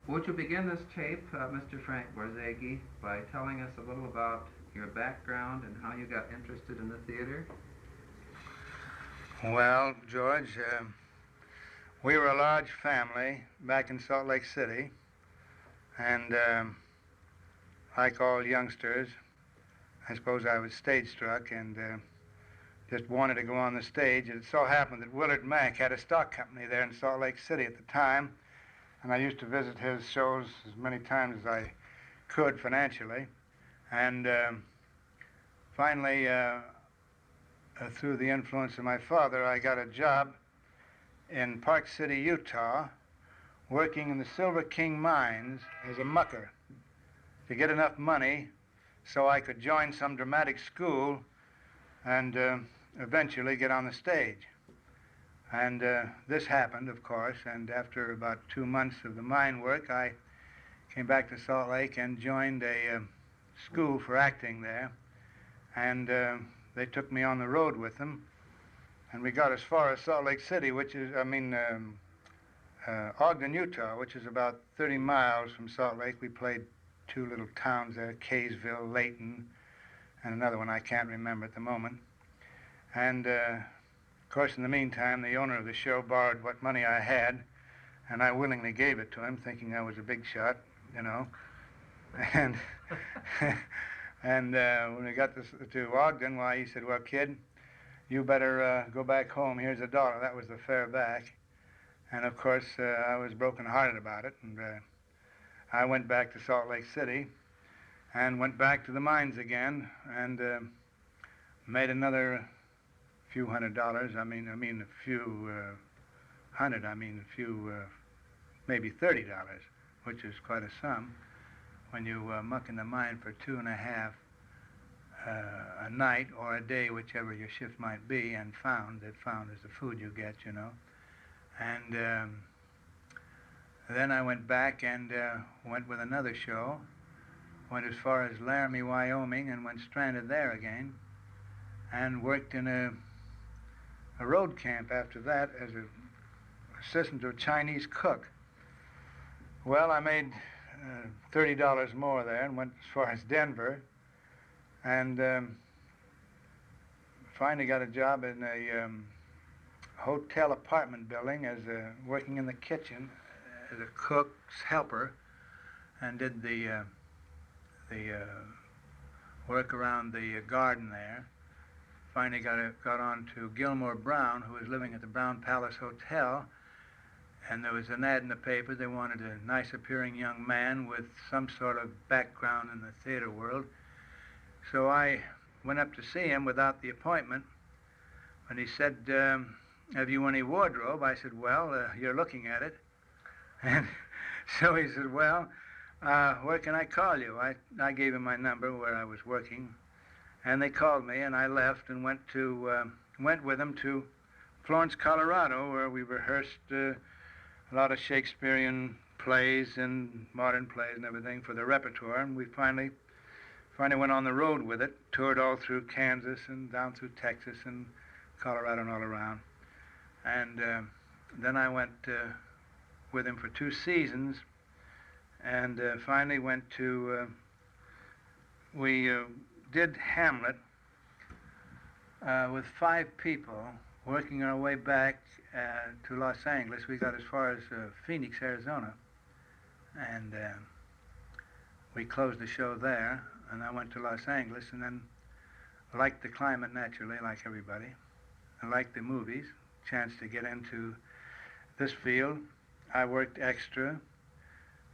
Would you begin this tape, Mr. Frank Borzage, by telling us a little about your background and how you got interested in the theater? Well, George, we were a large family back in Salt Lake City, and like all youngsters, I suppose I was stage struck and just wanted to go on the stage. It so happened that Willard Mack had a stock company there in Salt Lake City at the time, and I used to visit his shows as many times as I could financially. And finally, through the influence of my father, I got a job in Park City, Utah, working in the Silver King mines as a mucker to get enough money so I could join some dramatic school and eventually get on the stage. And this happened, of course, and after about 2 months of the mine work, I came back to Salt Lake and joined a school for acting there. And they took me on the road with them, and we got as far as Salt Lake City, Ogden, Utah, which is about 30 miles from Salt Lake. We played two little towns there, Kaysville, Layton, and another one I can't remember at the moment. And of course, in the meantime, the owner of the show borrowed what money I had, and I willingly gave it to him, thinking I was a big shot, you know. And and when we got to Ogden, why, he said, "Well, kid, you better go back home. Here's $1." That was the fare back. And of course, I was broken-hearted about it, and I went back to Salt Lake City and went back to the mines again and made another few $100s. Maybe $30, which is quite a sum when you muck in the mine for 2.5 a night or a day, whichever your shift might be, and found is the food you get, you know. And then I went back and went with another show, went as far as Laramie, Wyoming, and went stranded there again, and worked in a road camp after that as an assistant to a Chinese cook. Well, I made $30 more there and went as far as Denver, and finally got a job in a hotel apartment building as working in the kitchen as a cook's helper, and did the work around the garden there. Finally got on to Gilmore Brown, who was living at the Brown Palace Hotel, and there was an ad in the paper. They wanted a nice-appearing young man with some sort of background in the theater world. So I went up to see him without the appointment, and he said, "Have you any wardrobe?" I said, "Well, you're looking at it." And so he said, "Well, where can I call you?" I gave him my number where I was working, and they called me, and I left and went with them to Florence, Colorado, where we rehearsed a lot of Shakespearean plays and modern plays and everything for the repertoire, and we finally went on the road with it, toured all through Kansas and down through Texas and Colorado and all around. And then I went with him for 2 seasons, and finally went to, we did Hamlet with 5 people, working our way back to Los Angeles. We got as far as Phoenix, Arizona, and we closed the show there, and I went to Los Angeles, and then liked the climate naturally, like everybody. I liked the movies, chance to get into this field. I worked extra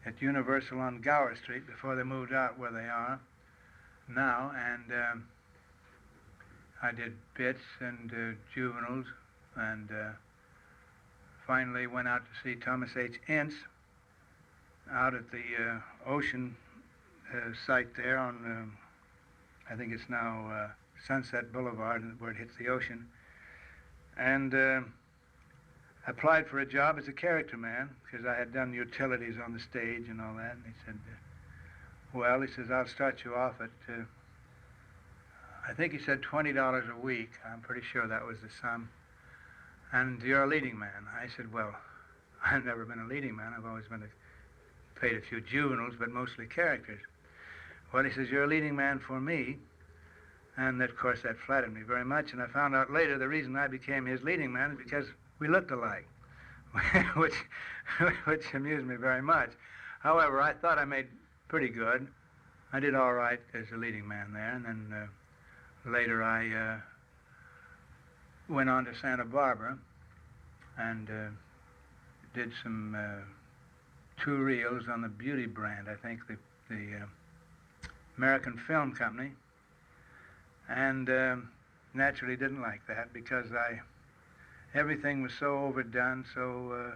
at Universal on Gower Street before they moved out where they are now, and I did bits and juveniles, and finally went out to see Thomas H. Ince out at the ocean site there on, I think it's now Sunset Boulevard, where it hits the ocean, and applied for a job as a character man, because I had done utilities on the stage and all that. And he said, well, he says, I'll start you off at, I think he said $20 a week. I'm pretty sure that was the sum. And you're a leading man. I said, well, I've never been a leading man. I've always been a played a few juveniles, but mostly characters. Well, he says, you're a leading man for me. And, of course, that flattered me very much. And I found out later the reason I became his leading man is because we looked alike, which amused me very much. However, I thought I made pretty good. I did all right as a leading man there. And then later I went on to Santa Barbara and did some 2 reels on the Beauty brand, I think, the American Film Company. And naturally didn't like that because everything was so overdone, so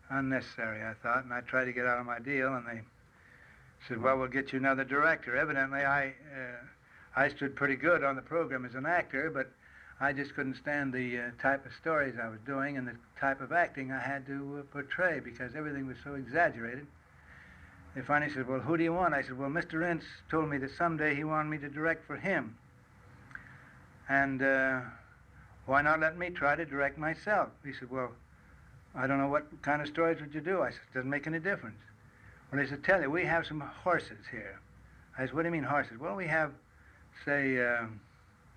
unnecessary, I thought, and I tried to get out of my deal, and they said, well, we'll get you another director. Evidently, I stood pretty good on the program as an actor, but I just couldn't stand the type of stories I was doing and the type of acting I had to portray because everything was so exaggerated. They finally said, well, who do you want? I said, well, Mr. Ince told me that someday he wanted me to direct for him. And why not let me try to direct myself? He said, well, I don't know what kind of stories would you do? I said, it doesn't make any difference. Well, he said, tell you, we have some horses here. I said, what do you mean horses? Well, we have, say, a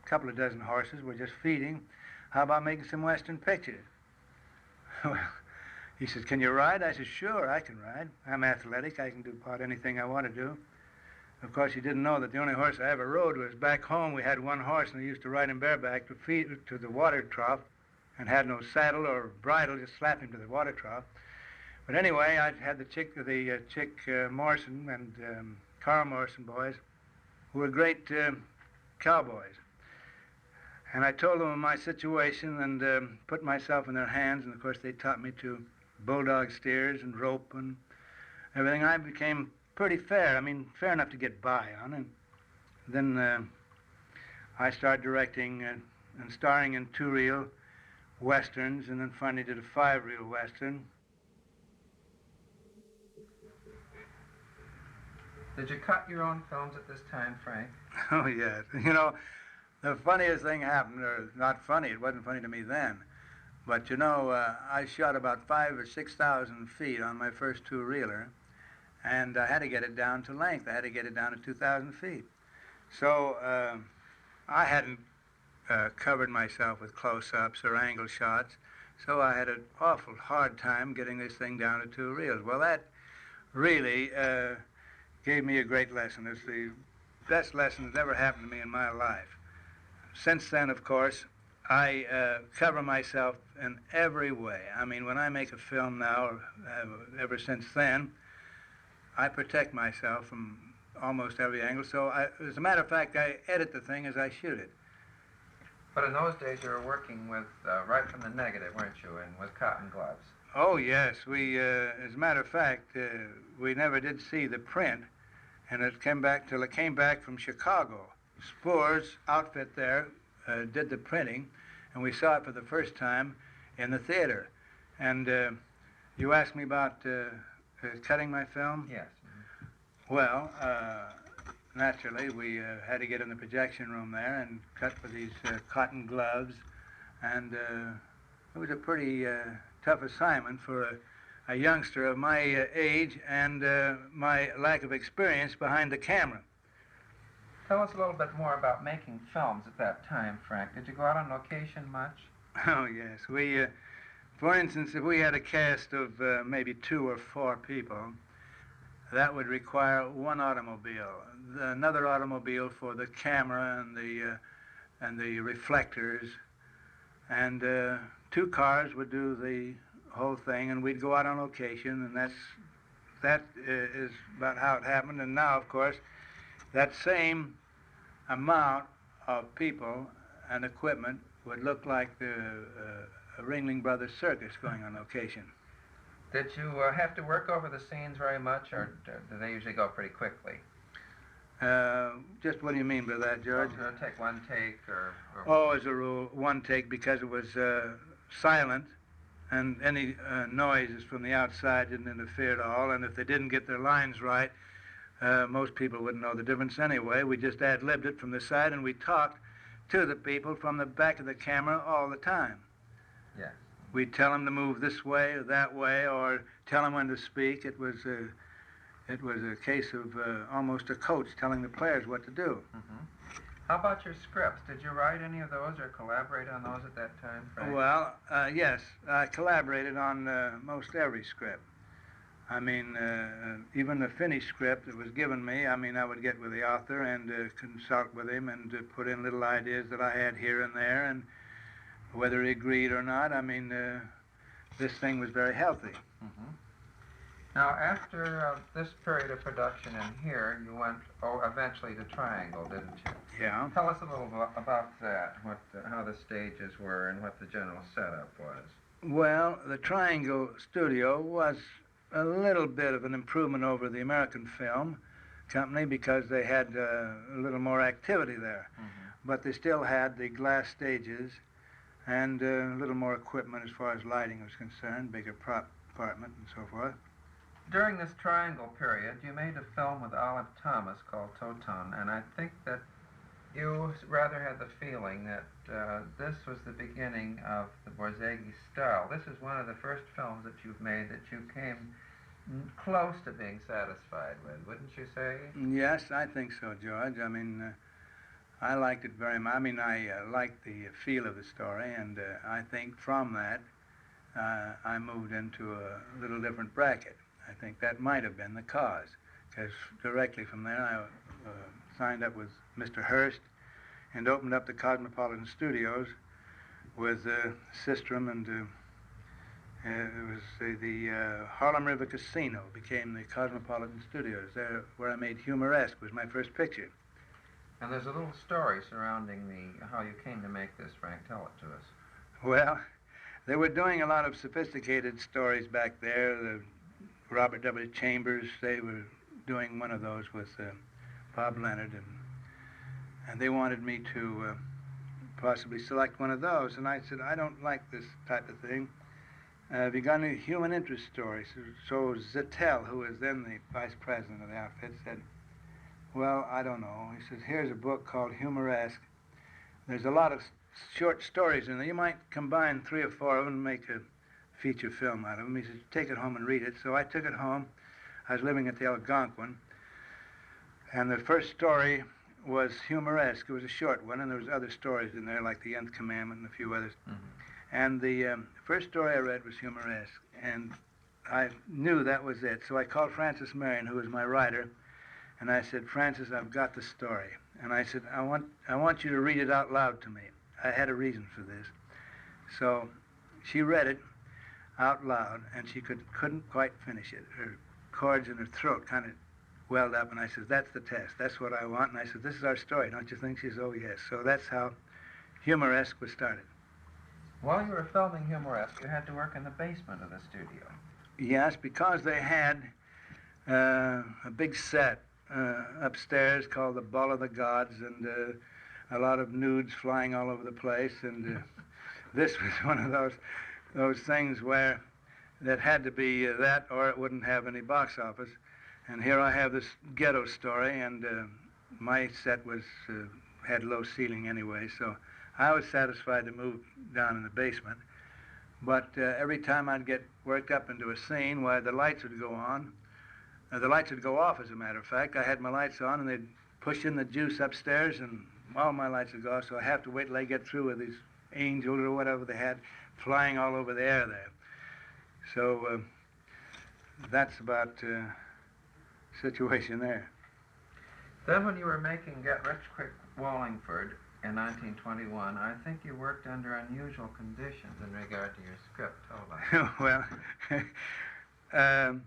couple of dozen horses we're just feeding. How about making some Western pictures? Well, he said, can you ride? I said, sure, I can ride. I'm athletic. I can do about anything I want to do. Of course, he didn't know that the only horse I ever rode was back home. We had one horse, and we used to ride him bareback to feed to the water trough and had no saddle or bridle, just slap him to the water trough. But anyway, I had the chick Morrison and Carl Morrison boys, who were great cowboys. And I told them of my situation and put myself in their hands, and of course they taught me to bulldog steers and rope and everything. I became pretty fair. I mean, fair enough to get by on. And then I started directing and starring in 2-reel westerns, and then finally did a 5-reel western. Did you cut your own films at this time, Frank? Oh, yes. You know, the funniest thing happened, or not funny, it wasn't funny to me then, but you know, I shot about 5,000 or 6,000 feet on my first 2-reeler, and I had to get it down to length. I had to get it down to 2,000 feet. So I hadn't covered myself with close-ups or angle shots, so I had an awful hard time getting this thing down to 2 reels. Well, that really gave me a great lesson. It's the best lesson that's ever happened to me in my life. Since then, of course, I cover myself in every way. I mean, when I make a film now, or ever since then, I protect myself from almost every angle. So, as a matter of fact, I edit the thing as I shoot it. But in those days, you were working with, right from the negative, weren't you, and with cotton gloves? Oh, yes. We, as a matter of fact, we never did see the print, and it came back till it came back from Chicago. Spoor's outfit there did the printing, and we saw it for the first time in the theater. And you asked me about cutting my film? Yes. Well, naturally, we had to get in the projection room there and cut with these cotton gloves, and it was a pretty tough assignment for a youngster of my age and my lack of experience behind the camera. Tell us a little bit more about making films at that time, Frank. Did you go out on location much? Oh, yes. We, for instance, if we had a cast of maybe 2 or 4 people, that would require one automobile, another automobile for the camera and the reflectors, and 2 cars would do the whole thing, and we'd go out on location, and that is about how it happened. And now, of course, that same amount of people and equipment would look like the Ringling Brothers Circus going on location. Did you have to work over the scenes very much, or do they usually go pretty quickly? Just what do you mean by that, George? Take one take, or... Oh, as a rule, one take, because it was silent, and any noises from the outside didn't interfere at all, and if they didn't get their lines right, most people wouldn't know the difference anyway. We just ad-libbed it from the side, and we talked to the people from the back of the camera all the time. Yes. We'd tell them to move this way or that way, or tell them when to speak. It was It was a case of almost a coach telling the players what to do. Mm-hmm. How about your scripts? Did you write any of those or collaborate on those at that time, Frank? Well, yes, I collaborated on most every script. I mean, even the finished script that was given me, I mean, I would get with the author and consult with him and put in little ideas that I had here and there, and whether he agreed or not, I mean, this thing was very healthy. Mm-hmm. Now, after this period of production in here, you went eventually to Triangle, didn't you? Yeah. Tell us a little about that, how the stages were and what the general setup was. Well, the Triangle studio was a little bit of an improvement over the American Film Company because they had a little more activity there. Mm-hmm. But they still had the glass stages and a little more equipment as far as lighting was concerned, bigger prop department and so forth. During this Triangle period, you made a film with Olive Thomas called Toton, and I think that you rather had the feeling that this was the beginning of the Borzage style. This is one of the first films that you've made that you came close to being satisfied with, wouldn't you say? Yes, I think so, George. I mean, I liked it very much. I mean, I liked the feel of the story, and I think from that I moved into a little different bracket. I think that might have been the cause, because directly from there I signed up with Mr. Hearst and opened up the Cosmopolitan Studios with Sistrum, and it was the Harlem River Casino became the Cosmopolitan Studios, there where I made Humoresque, was my first picture. And there's a little story surrounding how you came to make this, Frank. Tell it to us. Well, they were doing a lot of sophisticated stories back there. The Robert W. Chambers, they were doing one of those with Bob Leonard, and they wanted me to possibly select one of those. And I said, I don't like this type of thing. Have you got any human interest stories? So Zettel, who was then the vice president of the outfit, said, well, I don't know. He says, here's a book called Humoresque. There's a lot of short stories in there. You might combine 3 or 4 of them and make a feature film out of them. He said, take it home and read it. So I took it home. I was living at the Algonquin. And the first story was Humoresque. It was a short one, and there was other stories in there, like The Nth Commandment and a few others. Mm-hmm. And the first story I read was Humoresque, and I knew that was it. So I called Francis Marion, who was my writer, and I said, Francis, I've got the story. And I said, I want you to read it out loud to me. I had a reason for this. So she read it out loud, and she couldn't quite finish it. Her cords in her throat kind of welled up, and I said, that's the test. That's what I want. And I said, this is our story, don't you think? She said, oh, yes. So that's how Humoresque was started. While you were filming Humoresque, you had to work in the basement of the studio. Yes, because they had a big set upstairs called the Ball of the Gods, and a lot of nudes flying all over the place. And this was one of those things where that had to be that, or it wouldn't have any box office. And here I have this ghetto story, and my set was had low ceiling anyway, so I was satisfied to move down in the basement. But every time I'd get worked up into a scene, why, the lights would go on. The lights would go off, as a matter of fact. I had my lights on, and they'd push in the juice upstairs, and all my lights would go off, so I have to wait till I get through with these angels or whatever they had flying all over the air there. So that's about the situation there. Then when you were making Get Rich Quick Wallingford in 1921, I think you worked under unusual conditions in regard to your script. Hold on. Well,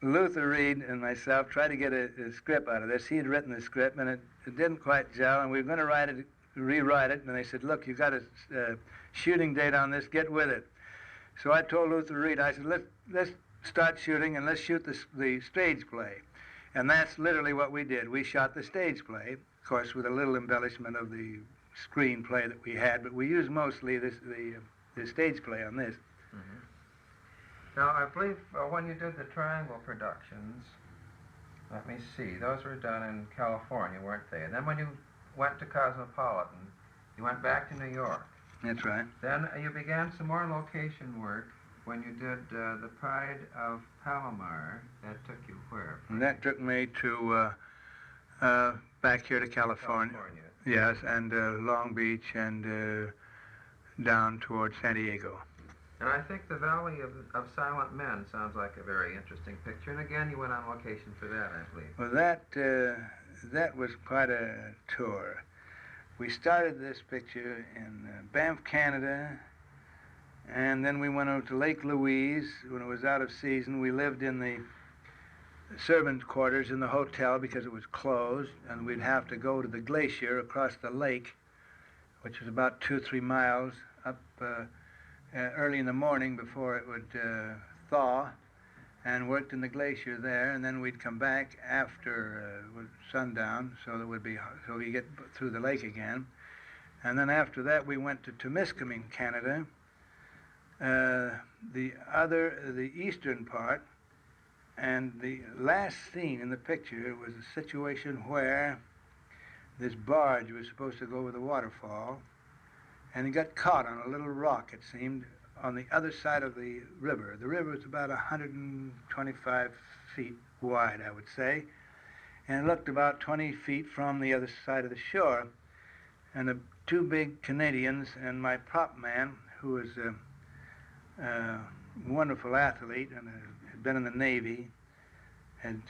Luther Reed and myself tried to get a script out of this. He had written the script, and it didn't quite gel, and we were going to rewrite it, and they said, look, you've got a shooting date on this, get with it. So I told Luther Reed, I said, let's start shooting, and let's shoot the stage play. And that's literally what we did. We shot the stage play, of course, with a little embellishment of the screenplay that we had, but we used mostly the stage play on this. Mm-hmm. Now, I believe when you did the Triangle productions, let me see, those were done in California, weren't they? And then when you went to Cosmopolitan, you went back to New York. That's right. Then you began some more location work when you did The Pride of Palomar, that took you where? And that took me to back here to California. Yes, and Long Beach and down towards San Diego. And I think The Valley of Silent Men sounds like a very interesting picture. And again, you went on location for that, I believe. Well, that was quite a tour. We started this picture in Banff, Canada, and then we went over to Lake Louise when it was out of season. We lived in the servant quarters in the hotel because it was closed, and we'd have to go to the glacier across the lake, which was about 2-3 miles up early in the morning before it would thaw, and worked in the glacier there, and then we'd come back after sundown so we get through the lake again. And then after that we went to Temiskaming, Canada, the eastern part, and the last scene in the picture was a situation where this barge was supposed to go over the waterfall, and it got caught on a little rock, it seemed, on the other side of the river. The river was about 125 feet wide, I would say, and it looked about 20 feet from the other side of the shore. And the two big Canadians and my prop man, who was a wonderful athlete and had been in the Navy, had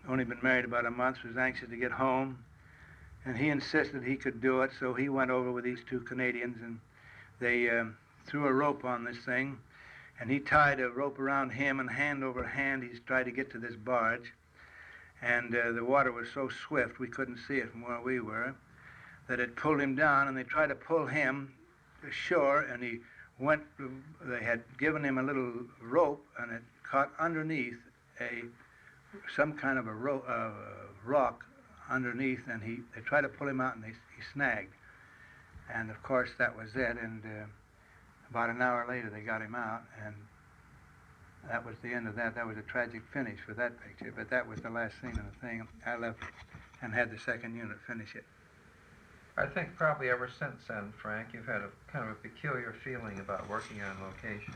only been married about a month, was anxious to get home, and he insisted he could do it, so he went over with these two Canadians, and they threw a rope on this thing, and he tied a rope around him, and hand over hand he tried to get to this barge, and the water was so swift we couldn't see it from where we were, that it pulled him down, and they tried to pull him ashore, and they had given him a little rope, and it caught underneath some kind of a rock underneath, and they tried to pull him out, and he snagged. And of course that was it, and about an hour later they got him out, and that was the end of that. That was a tragic finish for that picture, but that was the last scene of the thing. I left and had the second unit finish it. I think probably ever since then, Frank, you've had a kind of a peculiar feeling about working on location.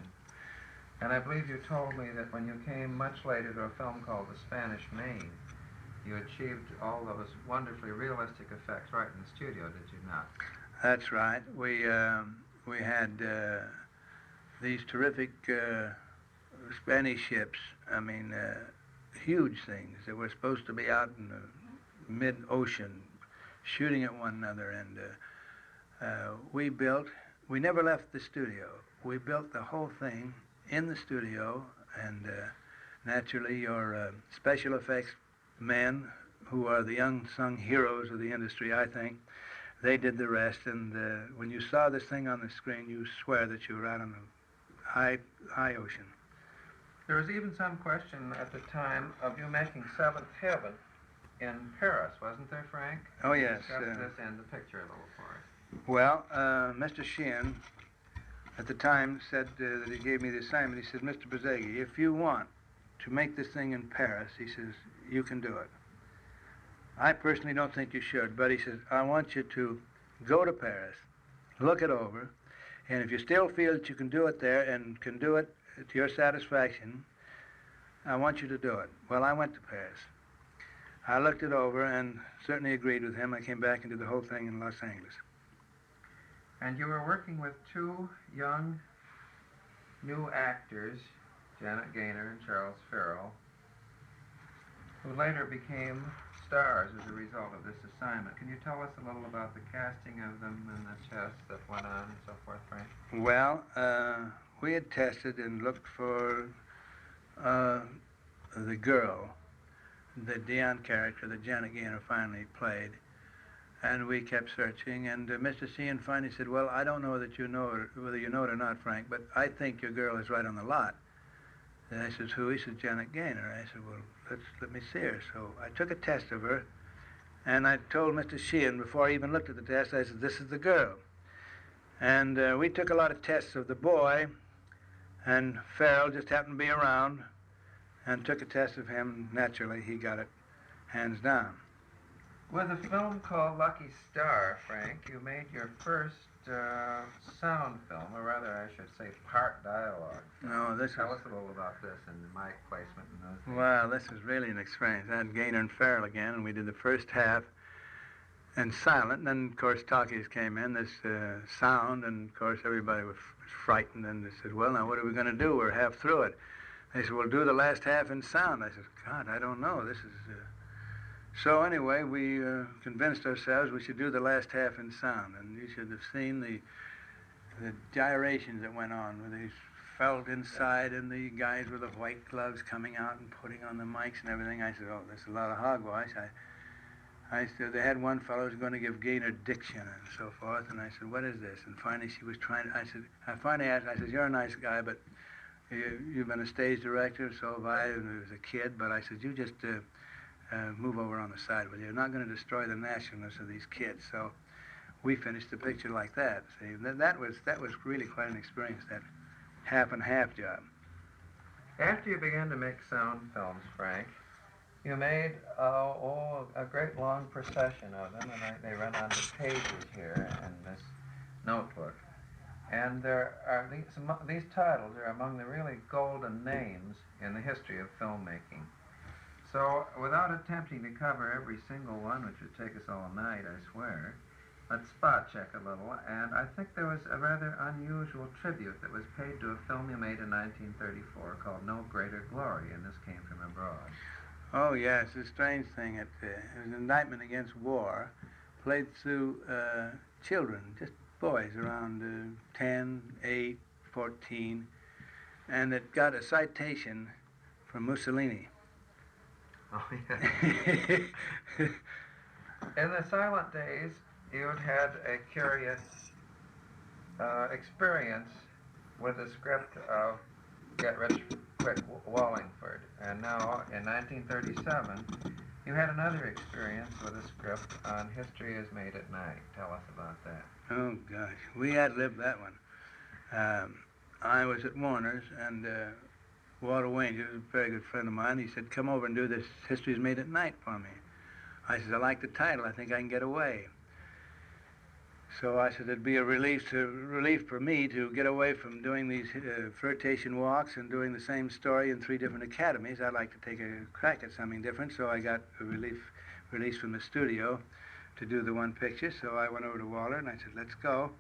And I believe you told me that when you came much later to a film called The Spanish Main, you achieved all those wonderfully realistic effects right in the studio, did you not? That's right. We had these terrific Spanish ships. I mean, huge things that were supposed to be out in the mid-ocean, shooting at one another. And we never left the studio. We built the whole thing in the studio, and naturally your special effects men, who are the unsung heroes of the industry, I think, they did the rest. And when you saw this thing on the screen, you swear that you were out on the high ocean. There was even some question at the time of you making Seventh Heaven in Paris, wasn't there, Frank? Oh, yes. Discuss this and the picture a little for us. Well, Mr. Sheehan at the time said that he gave me the assignment. He said, Mr. Borzage, if you want to make this thing in Paris, he says, you can do it. I personally don't think you should, but he says, I want you to go to Paris, look it over, and if you still feel that you can do it there and can do it to your satisfaction, I want you to do it. Well, I went to Paris. I looked it over and certainly agreed with him. I came back and did the whole thing in Los Angeles. And you were working with two young new actors, Janet Gaynor and Charles Farrell, who later became stars as a result of this assignment. Can you tell us a little about the casting of them and the tests that went on and so forth, Frank? Well, we had tested and looked for the girl, the Dion character that Janet Gaynor finally played, and we kept searching, and Mr. Sheehan finally said, well, I don't know that you know her, whether you know it or not, Frank, but I think your girl is right on the lot. And I said, who? He said, Janet Gaynor. I said, well, let me see her. So I took a test of her, and I told Mr. Sheehan before I even looked at the test, I said, this is the girl. And we took a lot of tests of the boy, and Farrell just happened to be around, and took a test of him. Naturally, he got it hands down. With a film called Lucky Star, Frank, you made your first sound film, or rather I should say part dialogue. No, this Tell is... us a little about this and the mic placement and those things. Well, this was really an experience. I had Gaynor and Farrell again, and we did the first half and silent. And then, of course, talkies came in, this sound, and, of course, everybody was frightened. And they said, well, now, what are we going to do? We're half through it. They said, well, do the last half in sound. I said, God, I don't know. This is... So, anyway, we convinced ourselves we should do the last half in sound. And you should have seen the gyrations that went on with these felt inside and the guys with the white gloves coming out and putting on the mics and everything. I said, oh, there's a lot of hogwash. I said, they had one fellow who was going to give Gaynor diction and so forth, and I said, what is this? And finally she was trying to, I finally asked, I said, you're a nice guy, but you've been a stage director, so have I, and I was a kid, but I said, you just move over on the side with you. You're not going to destroy the nationalness of these kids. So we finished the picture like that. See, that was really quite an experience, that half and half job. After you began to make sound films, Frank, you made a great long procession of them, and they run on the pages here in this notebook. And there are these titles are among the really golden names in the history of filmmaking. So, without attempting to cover every single one, which would take us all night, I swear, let's spot check a little. And I think there was a rather unusual tribute that was paid to a film you made in 1934 called No Greater Glory, and this came from abroad. Oh, yes, it's a strange thing. It was an indictment against war, played through children, just boys around 10, 8, 14, and it got a citation from Mussolini. Oh, yeah. In the silent days, you'd had a curious experience with the script of Get Rich Quick Wallingford. And now, in 1937, you had another experience with a script on History is Made at Night. Tell us about that. Oh, gosh. We ad-libbed that one. I was at Warner's, and Walter Wayne, who was a very good friend of mine, he said, come over and do this History is Made at Night for me. I said, I like the title. I think I can get away. So I said, it'd be a relief for me to get away from doing these flirtation walks and doing the same story in 3 different academies. I'd like to take a crack at something different, so I got a release from the studio to do the one picture. So I went over to Walter and I said, let's go.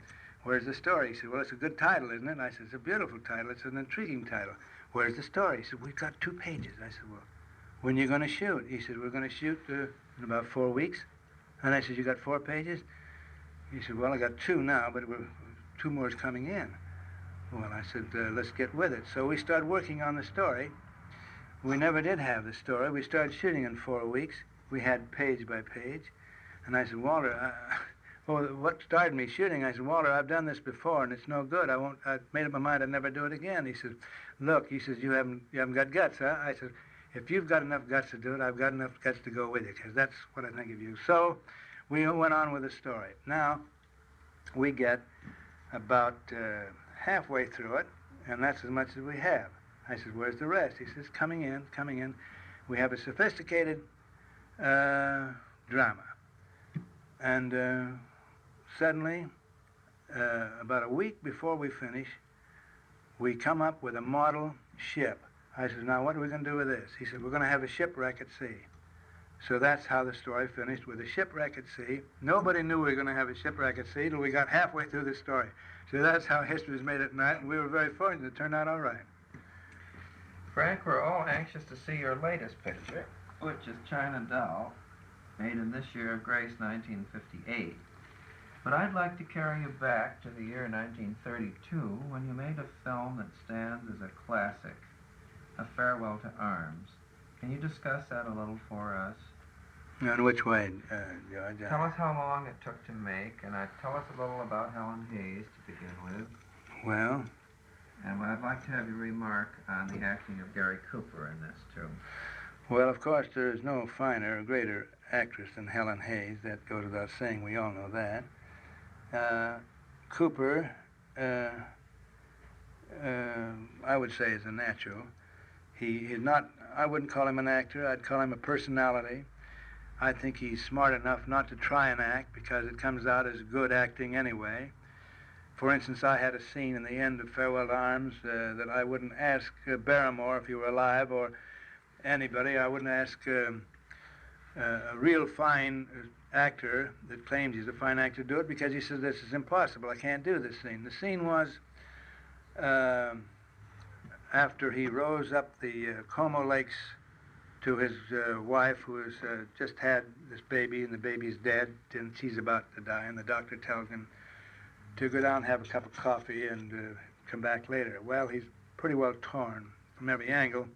Where's the story? He said, well, it's a good title, isn't it? And I said, it's a beautiful title. It's an intriguing title. Where's the story? He said, we've got 2 pages. I said, well, when are you going to shoot? He said, we're going to shoot in about 4 weeks. And I said, you got 4 pages? He said, well, I got 2 now, but 2 more is coming in. Well, I said, let's get with it. So we started working on the story. We never did have the story. We started shooting in 4 weeks. We had page by page. And I said, Walter, what started me shooting? I said, Walter, I've done this before, and it's no good. I made up my mind I'd never do it again. He said, look, he says, you haven't got guts, huh? I said, if you've got enough guts to do it, I've got enough guts to go with you, because that's what I think of you. So we went on with the story. Now, we get about halfway through it, and that's as much as we have. I said, where's the rest? He says, coming in. We have a sophisticated drama. And suddenly, about a week before we finish, we come up with a model ship. I said, now what are we going to do with this? He said, we're going to have a shipwreck at sea. So that's how the story finished, with a shipwreck at sea. Nobody knew we were going to have a shipwreck at sea till we got halfway through the story. So that's how History is Made at Night, and we were very fortunate. It turned out all right. Frank, we're all anxious to see your latest picture, which is China Doll, made in this year of grace, 1958. But I'd like to carry you back to the year 1932, when you made a film that stands as a classic, A Farewell to Arms. Can you discuss that a little for us? In which way, George? Tell us how long it took to make, and tell us a little about Helen Hayes to begin with. Well... And I'd like to have you remark on the acting of Gary Cooper in this, too. Well, of course, there is no finer or greater actress than Helen Hayes. That goes without saying. We all know that. Cooper, I would say, is a natural. He's not, I wouldn't call him an actor. I'd call him a personality. I think he's smart enough not to try and act, because it comes out as good acting anyway. For instance, I had a scene in the end of Farewell to Arms that I wouldn't ask Barrymore if he were alive or anybody. I wouldn't ask a real fine actor that claims he's a fine actor to do it because he says this is impossible. I can't do this scene. The scene was after he rose up the Como Lakes to his wife who has just had this baby and the baby's dead and she's about to die and the doctor tells him to go down and have a cup of coffee and come back later. Well, he's pretty well torn from every angle.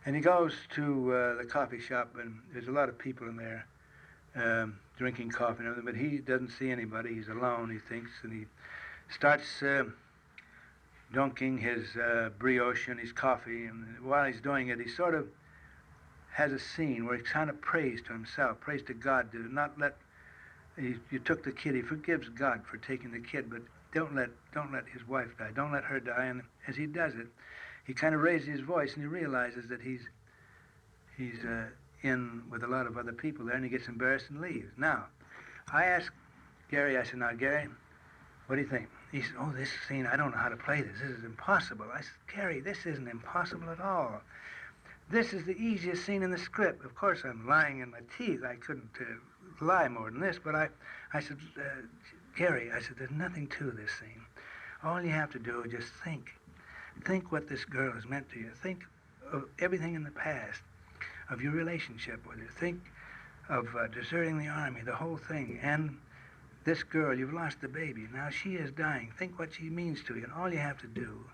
And he goes to the coffee shop, and there's a lot of people in there drinking coffee and everything, but he doesn't see anybody. He's alone, he thinks, and he starts dunking his brioche in his coffee. And while he's doing it, he sort of has a scene where he kind of prays to himself, prays to God to not let... You took the kid. He forgives God for taking the kid, but don't let his wife die. Don't let her die. And as he does it, he kind of raises his voice and he realizes that he's in with a lot of other people there, and he gets embarrassed and leaves. Now, I asked Gary. I said, "Now, Gary, what do you think?" He said, "Oh, this scene, I don't know how to play this. This is impossible." I said, "Gary, this isn't impossible at all. This is the easiest scene in the script. Of course, I'm lying in my teeth. I couldn't lie more than this, but I said, Gary, I said, there's nothing to this scene. All you have to do is just think. Think what this girl has meant to you. Think of everything in the past, of your relationship with her. Think of deserting the army, the whole thing. And this girl, you've lost the baby. Now she is dying. Think what she means to you. And all you have to do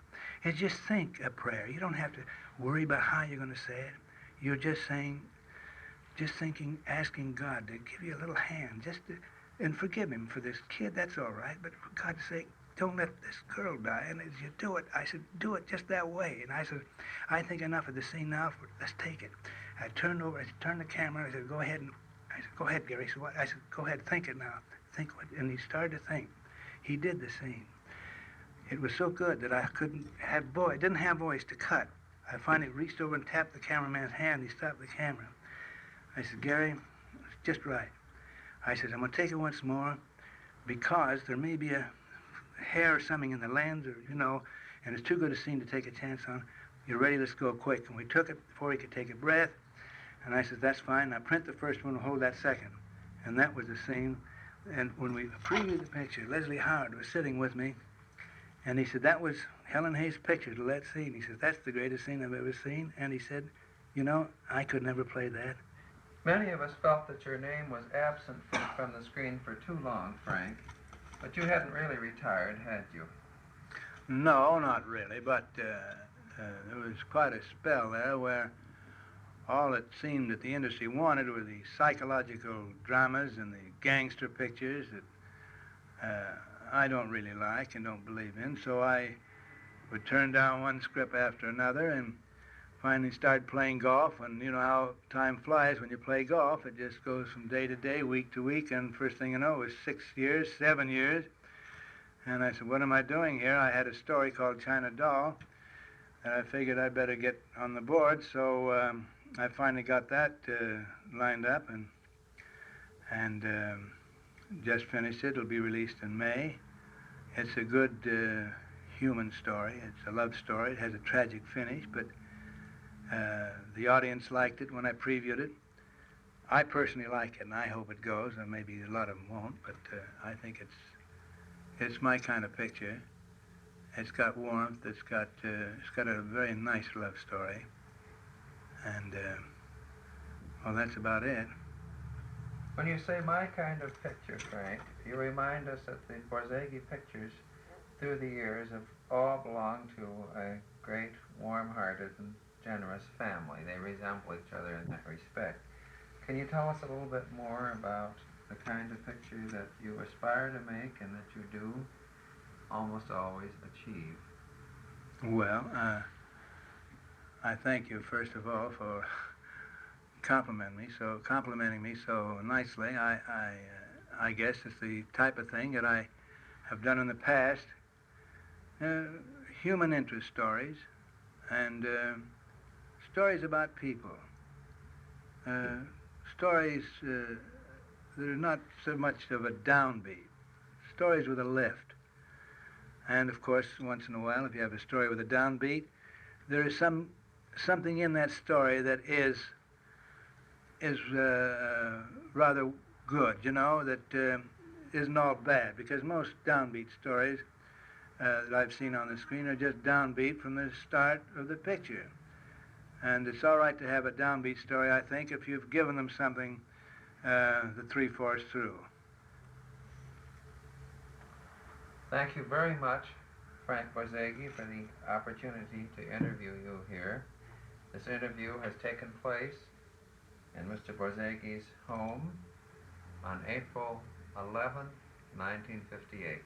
is just think a prayer. You don't have to worry about how you're going to say it. You're just saying, just thinking, asking God to give you a little hand, and forgive him for this kid, that's all right, but for God's sake, don't let this girl die. And as you do it, I said, do it just that way. And I said, I think enough of the scene now, let's take it. I turned the camera, I said, go ahead, Gary. He said, what? I said, go ahead, think it now. Think what, and he started to think. He did the scene. It was so good that I didn't have voice to cut. I finally reached over and tapped the cameraman's hand. He stopped the camera. I said, Gary, it's just right. I said, I'm going to take it once more because there may be a hair or something in the lens, or, and it's too good a scene to take a chance on. You're ready, let's go quick. And we took it before he could take a breath. And I said, that's fine. Now print the first one and hold that second. And that was the scene. And when we previewed the picture, Leslie Howard was sitting with me. And he said, that was Helen Hayes' picture to that scene. He said, that's the greatest scene I've ever seen. And he said, I could never play that. Many of us felt that your name was absent from the screen for too long, Frank. But you hadn't really retired, had you? No, not really. But there was quite a spell there where all it seemed that the industry wanted were the psychological dramas and the gangster pictures that I don't really like and don't believe in. So I would turn down one script after another and finally started playing golf. And you know how time flies when you play golf. It just goes from day to day, week to week, and first thing you know, it was 6 years, 7 years. And I said, what am I doing here? I had a story called China Doll, and I figured I'd better get on the board. So I finally got that lined up and just finished it. It'll be released in May. It's a good human story. It's a love story. It has a tragic finish, but the audience liked it when I previewed it. I personally like it, and I hope it goes, and maybe a lot of them won't, but I think it's my kind of picture. It's got warmth. It's got a very nice love story, and well, that's about it. When you say my kind of picture, Frank, you remind us that the Borzage pictures through the years have all belonged to a great, warm-hearted and generous family. They resemble each other in that respect. Can you tell us a little bit more about the kind of picture that you aspire to make and that you do almost always achieve? Well, I thank you, first of all, for complimenting me so nicely. I guess it's the type of thing that I have done in the past. Human interest stories and stories about people. Stories that are not so much of a downbeat. Stories with a lift. And of course, once in a while, if you have a story with a downbeat, there is something in that story that is rather good, you know, that isn't all bad, because most downbeat stories that I've seen on the screen are just downbeat from the start of the picture. And it's all right to have a downbeat story, I think, if you've given them something the three-fourths through. Thank you very much, Frank Borzage, for the opportunity to interview you here. This interview has taken place in Mr. Borzage's home on April 11, 1958.